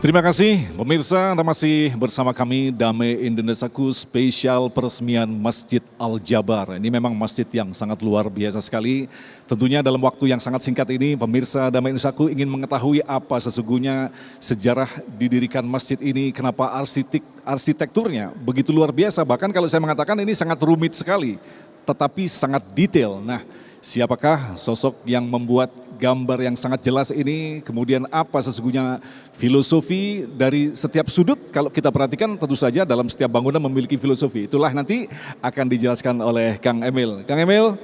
Terima kasih pemirsa, Anda masih bersama kami Damai Indonesiaku spesial peresmian Masjid Al-Jabar. Ini memang masjid yang sangat luar biasa sekali. Tentunya dalam waktu yang sangat singkat ini pemirsa Damai Indonesiaku ingin mengetahui apa sesungguhnya sejarah didirikan masjid ini, kenapa arsitekturnya begitu luar biasa. Bahkan kalau saya mengatakan ini sangat rumit sekali, tetapi sangat detail. Nah, siapakah sosok yang membuat gambar yang sangat jelas ini, kemudian apa sesungguhnya filosofi dari setiap sudut. Kalau kita perhatikan tentu saja dalam setiap bangunan memiliki filosofi. Itulah nanti akan dijelaskan oleh Kang Emil. Kang Emil,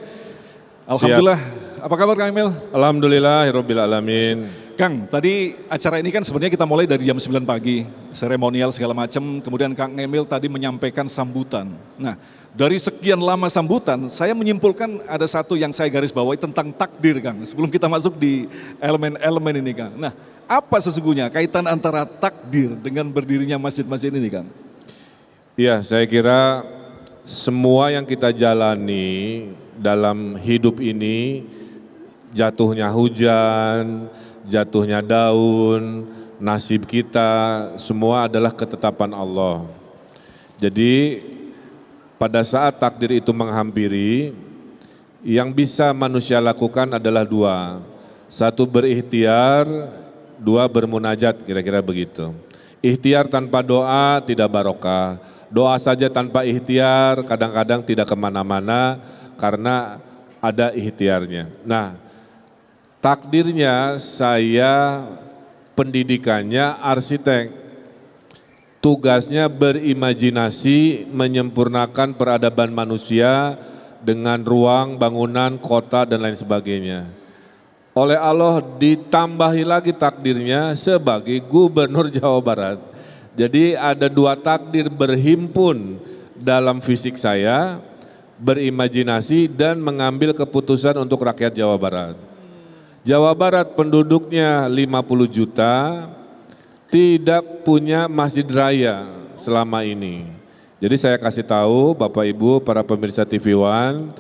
alhamdulillah. Siap. Apa kabar Kang Emil? Alhamdulillah, Rabbil Alamin. Kang, tadi acara ini kan sebenarnya kita mulai dari jam 9 pagi, seremonial segala macam, kemudian Kang Emil tadi menyampaikan sambutan. Nah, dari sekian lama sambutan, saya menyimpulkan ada satu yang saya garis bawahi tentang takdir, Kang. Sebelum kita masuk di elemen-elemen ini, Kang. Nah, apa sesungguhnya kaitan antara takdir dengan berdirinya masjid-masjid ini, Kang? Iya, saya kira semua yang kita jalani dalam hidup ini, jatuhnya hujan, jatuhnya daun, nasib kita, semua adalah ketetapan Allah. Jadi, pada saat takdir itu menghampiri, yang bisa manusia lakukan adalah dua. Satu berikhtiar, dua bermunajat, kira-kira begitu. Ikhtiar tanpa doa tidak barokah. Doa saja tanpa ikhtiar kadang-kadang tidak kemana-mana karena ada ikhtiarnya. Nah, takdirnya saya pendidikannya arsitek. Tugasnya berimajinasi, menyempurnakan peradaban manusia dengan ruang, bangunan, kota, dan lain sebagainya. Oleh Allah ditambahi lagi takdirnya sebagai gubernur Jawa Barat. Jadi ada dua takdir berhimpun dalam fisik saya, berimajinasi dan mengambil keputusan untuk rakyat Jawa Barat. Jawa Barat penduduknya 50 juta, tidak punya masjid raya selama ini. Jadi saya kasih tahu Bapak Ibu para pemirsa TV One,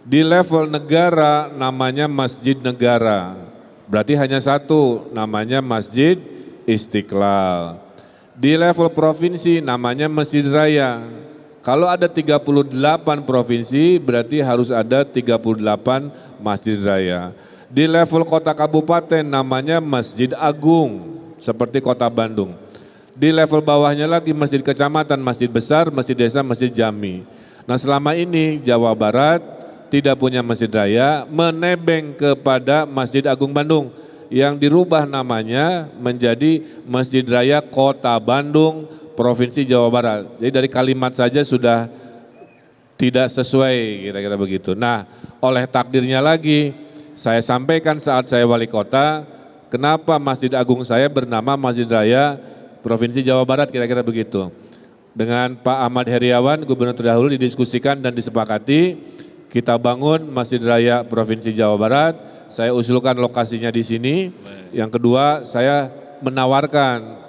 di level negara namanya Masjid Negara. Berarti hanya satu, namanya Masjid Istiqlal. Di level provinsi namanya Masjid Raya. Kalau ada 38 provinsi berarti harus ada 38 Masjid Raya. Di level kota kabupaten namanya Masjid Agung. Seperti kota Bandung. Di level bawahnya lagi masjid kecamatan, masjid besar, masjid desa, masjid jami. Nah selama ini Jawa Barat tidak punya masjid raya, menebeng kepada Masjid Agung Bandung yang dirubah namanya menjadi Masjid Raya Kota Bandung, Provinsi Jawa Barat. Jadi dari kalimat saja sudah tidak sesuai kira-kira begitu. Nah oleh takdirnya lagi saya sampaikan saat saya wali kota, kenapa Masjid Agung saya bernama Masjid Raya Provinsi Jawa Barat, kira-kira begitu. Dengan Pak Ahmad Heriawan, Gubernur terdahulu didiskusikan dan disepakati, kita bangun Masjid Raya Provinsi Jawa Barat, saya usulkan lokasinya di sini. Yang kedua, saya menawarkan,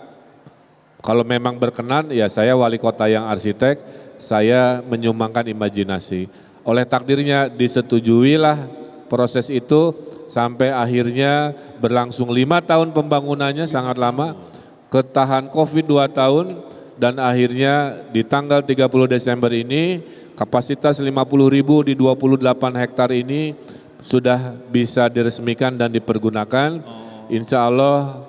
kalau memang berkenan, ya saya wali kota yang arsitek, saya menyumbangkan imajinasi. Oleh takdirnya disetujuilah proses itu, sampai akhirnya berlangsung 5 tahun pembangunannya sangat lama, ketahan COVID 2 tahun, dan akhirnya di tanggal 30 Desember ini kapasitas 50.000 di 28 hektar ini sudah bisa diresmikan dan dipergunakan. Insya Allah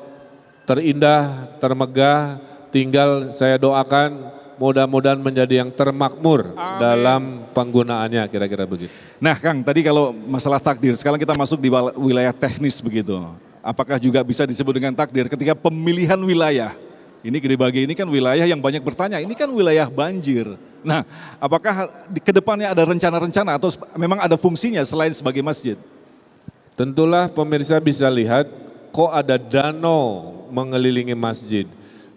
terindah, termegah, tinggal saya doakan mudah-mudahan menjadi yang termakmur. Amin. Dalam penggunaannya, kira-kira begitu. Nah Kang, tadi kalau masalah takdir, sekarang kita masuk di wilayah teknis begitu. Apakah juga bisa disebut dengan takdir ketika pemilihan wilayah? Ini Gede Bage ini kan wilayah yang banyak bertanya, ini kan wilayah banjir. Nah, apakah ke depannya ada rencana-rencana atau memang ada fungsinya selain sebagai masjid? Tentulah pemirsa bisa lihat, kok ada danau mengelilingi masjid.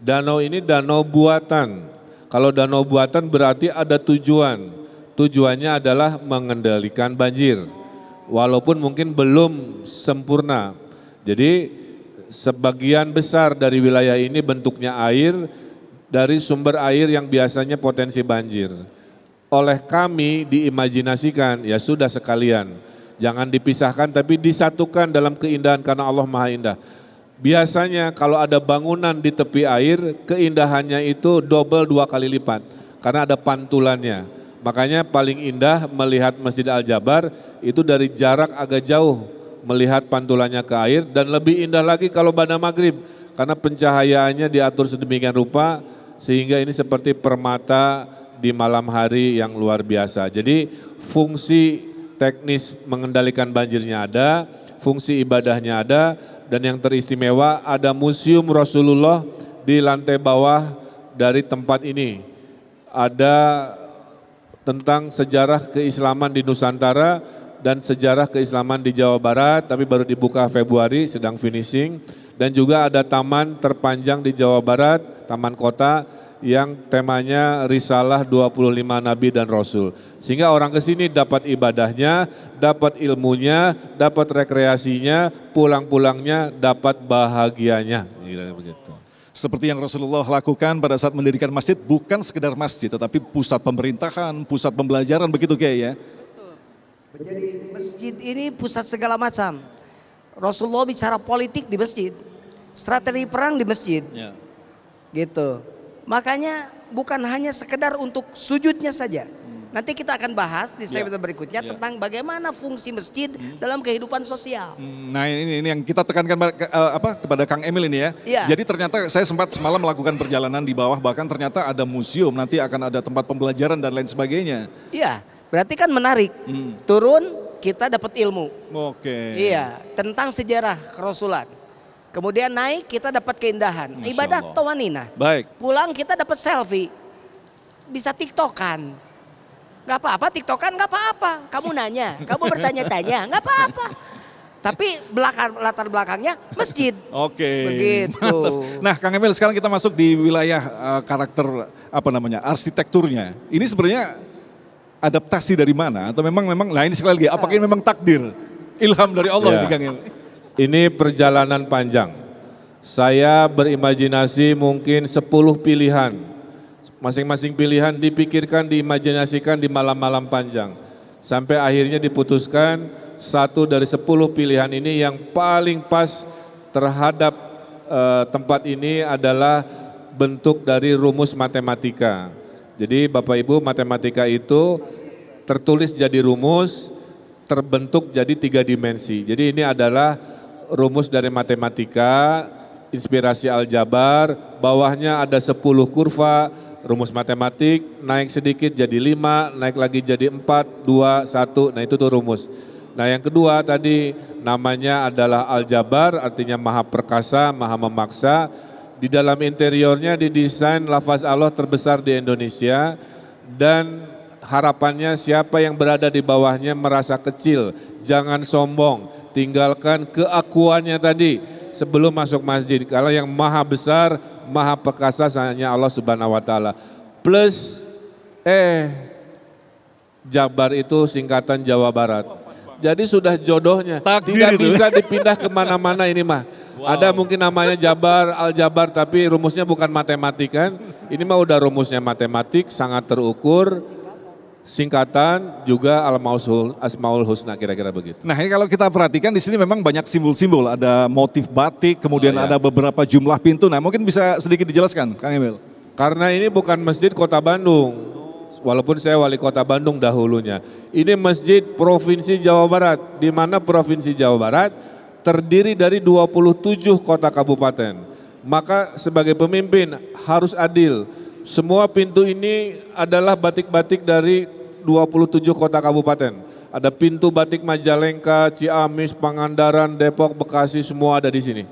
Danau ini danau buatan. Kalau danau buatan berarti ada tujuan. Tujuannya adalah mengendalikan banjir. Walaupun mungkin belum sempurna. Jadi sebagian besar dari wilayah ini bentuknya air dari sumber air yang biasanya potensi banjir. Oleh kami diimajinasikan, ya sudah sekalian. Jangan dipisahkan tapi disatukan dalam keindahan karena Allah Maha Indah. Biasanya kalau ada bangunan di tepi air, keindahannya itu double 2 kali lipat karena ada pantulannya. Makanya paling indah melihat Masjid Al-Jabar itu dari jarak agak jauh melihat pantulannya ke air, dan lebih indah lagi kalau pada maghrib karena pencahayaannya diatur sedemikian rupa sehingga ini seperti permata di malam hari yang luar biasa. Jadi fungsi teknis mengendalikan banjirnya ada, fungsi ibadahnya ada, dan yang teristimewa ada museum Rasulullah di lantai bawah dari tempat ini. Ada tentang sejarah keislaman di Nusantara dan sejarah keislaman di Jawa Barat, tapi baru dibuka Februari, sedang finishing. Dan juga ada taman terpanjang di Jawa Barat, taman kota, yang temanya Risalah 25 Nabi dan Rasul. Sehingga orang ke sini dapat ibadahnya, dapat ilmunya, dapat rekreasinya, pulang-pulangnya dapat bahagianya. Begitu. Seperti yang Rasulullah lakukan pada saat mendirikan masjid, bukan sekedar masjid, tetapi pusat pemerintahan, pusat pembelajaran, begitu Kiai ya? Betul. Menjadi masjid ini pusat segala macam. Rasulullah bicara politik di masjid, strategi perang di masjid, Ya. gitu. Makanya bukan hanya sekedar untuk sujudnya saja. Nanti kita akan bahas di segmen berikutnya tentang bagaimana fungsi masjid dalam kehidupan sosial. Nah ini yang kita tekankan kepada Kang Emil ini ya. Iya. Jadi ternyata saya sempat semalam melakukan perjalanan di bawah, bahkan ternyata ada museum, nanti akan ada tempat pembelajaran dan lain sebagainya. Iya, berarti kan menarik. Turun kita dapat ilmu. Oke. Iya, tentang sejarah kerasulan. Kemudian naik kita dapat keindahan, Masya ibadah Allah. tawanina. Baik. Pulang kita dapat selfie, bisa tiktokan. Gak apa-apa tiktokan, gak apa-apa. Kamu nanya, kamu bertanya-tanya, gak apa-apa. Tapi latar belakangnya masjid. Oke. Begitu. Mantap. Nah, Kang Emil, sekarang kita masuk di wilayah karakter arsitekturnya. Ini sebenarnya adaptasi dari mana? Atau memang nah ini sekali lagi, apakah ini memang takdir, ilham dari Allah Ya. ini Kang Emil? Ini perjalanan panjang. Saya berimajinasi mungkin 10 pilihan. Masing-masing pilihan dipikirkan, diimajinasikan di malam-malam panjang. Sampai akhirnya diputuskan satu dari 10 pilihan ini yang paling pas terhadap tempat ini adalah bentuk dari rumus matematika. Jadi Bapak Ibu, matematika itu tertulis jadi rumus, terbentuk jadi 3 dimensi. Jadi ini adalah rumus dari matematika, inspirasi Al-Jabar, bawahnya ada 10 kurva, rumus matematik, naik sedikit jadi 5, naik lagi jadi 4, 2, 1, nah itu tuh rumus. Nah yang kedua tadi namanya adalah Al-Jabar, artinya maha perkasa, maha memaksa. Di dalam interiornya didesain lafaz Allah terbesar di Indonesia, dan harapannya siapa yang berada di bawahnya merasa kecil, jangan sombong, tinggalkan keakuannya tadi sebelum masuk masjid. Kalau yang maha besar, maha perkasa hanya Allah Subhanahu wa taala. Plus Jabar itu singkatan Jawa Barat. Jadi sudah jodohnya, Takdir tidak itu. bisa dipindah kemana-mana ini mah. Ada mungkin namanya Jabar, Al-Jabar, tapi rumusnya bukan matematik kan. Ini mah udah rumusnya matematik, sangat terukur, singkatan juga Asmaul Husna, kira-kira begitu. Nah ini kalau kita perhatikan di sini memang banyak simbol-simbol, ada motif batik, kemudian Oh, ya. ada beberapa jumlah pintu. Nah mungkin bisa sedikit dijelaskan Kang Emil. Karena ini bukan masjid kota Bandung, walaupun saya wali kota Bandung dahulunya. Ini masjid Provinsi Jawa Barat, di mana Provinsi Jawa Barat terdiri dari 27 kota kabupaten. Maka sebagai pemimpin harus adil. Semua pintu ini adalah batik-batik dari 27 kota kabupaten. Ada pintu batik Majalengka, Ciamis, Pangandaran, Depok, Bekasi, semua ada di sini.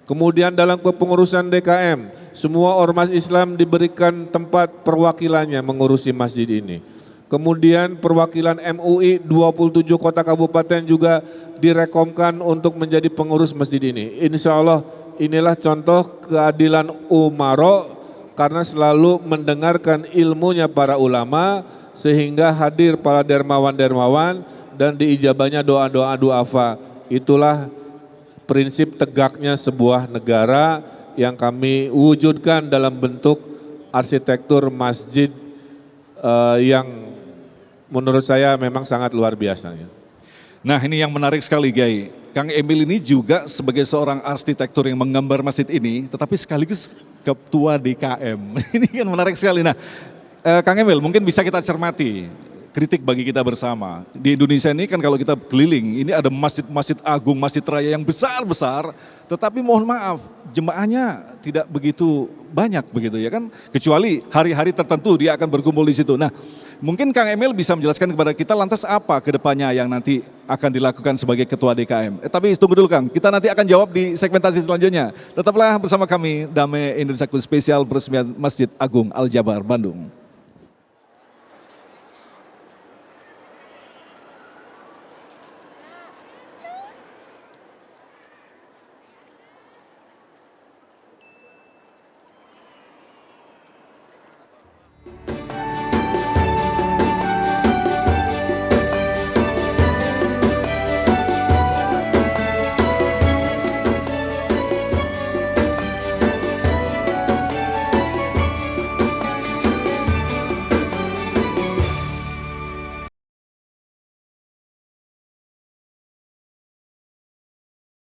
Kemudian dalam kepengurusan DKM, semua ormas Islam diberikan tempat perwakilannya mengurusi masjid ini. Kemudian perwakilan MUI 27 kota kabupaten juga direkomkan untuk menjadi pengurus masjid ini. Insya Allah inilah contoh keadilan umaro, karena selalu mendengarkan ilmunya para ulama sehingga hadir para dermawan-dermawan dan diijabahnya doa-doa duafa. Itulah prinsip tegaknya sebuah negara yang kami wujudkan dalam bentuk arsitektur masjid yang menurut saya memang sangat luar biasa. Nah ini yang menarik sekali Gai. Kang Emil ini juga sebagai seorang arsitektur yang menggambar masjid ini, tetapi sekaligus ketua DKM. Ini kan menarik sekali. Nah Kang Emil mungkin bisa kita cermati, kritik bagi kita bersama. Di Indonesia ini kan kalau kita keliling, ini ada masjid-masjid agung, masjid raya yang besar-besar, tetapi mohon maaf, jemaahnya tidak begitu banyak begitu ya kan, kecuali hari-hari tertentu dia akan berkumpul di situ. Nah, mungkin Kang Emil bisa menjelaskan kepada kita lantas apa kedepannya yang nanti akan dilakukan sebagai ketua DKM. Tapi tunggu dulu Kang, kita nanti akan jawab di segmentasi selanjutnya. Tetaplah bersama kami, Damai Indonesiaku Spesial Peresmian Masjid Agung Al Jabar Bandung.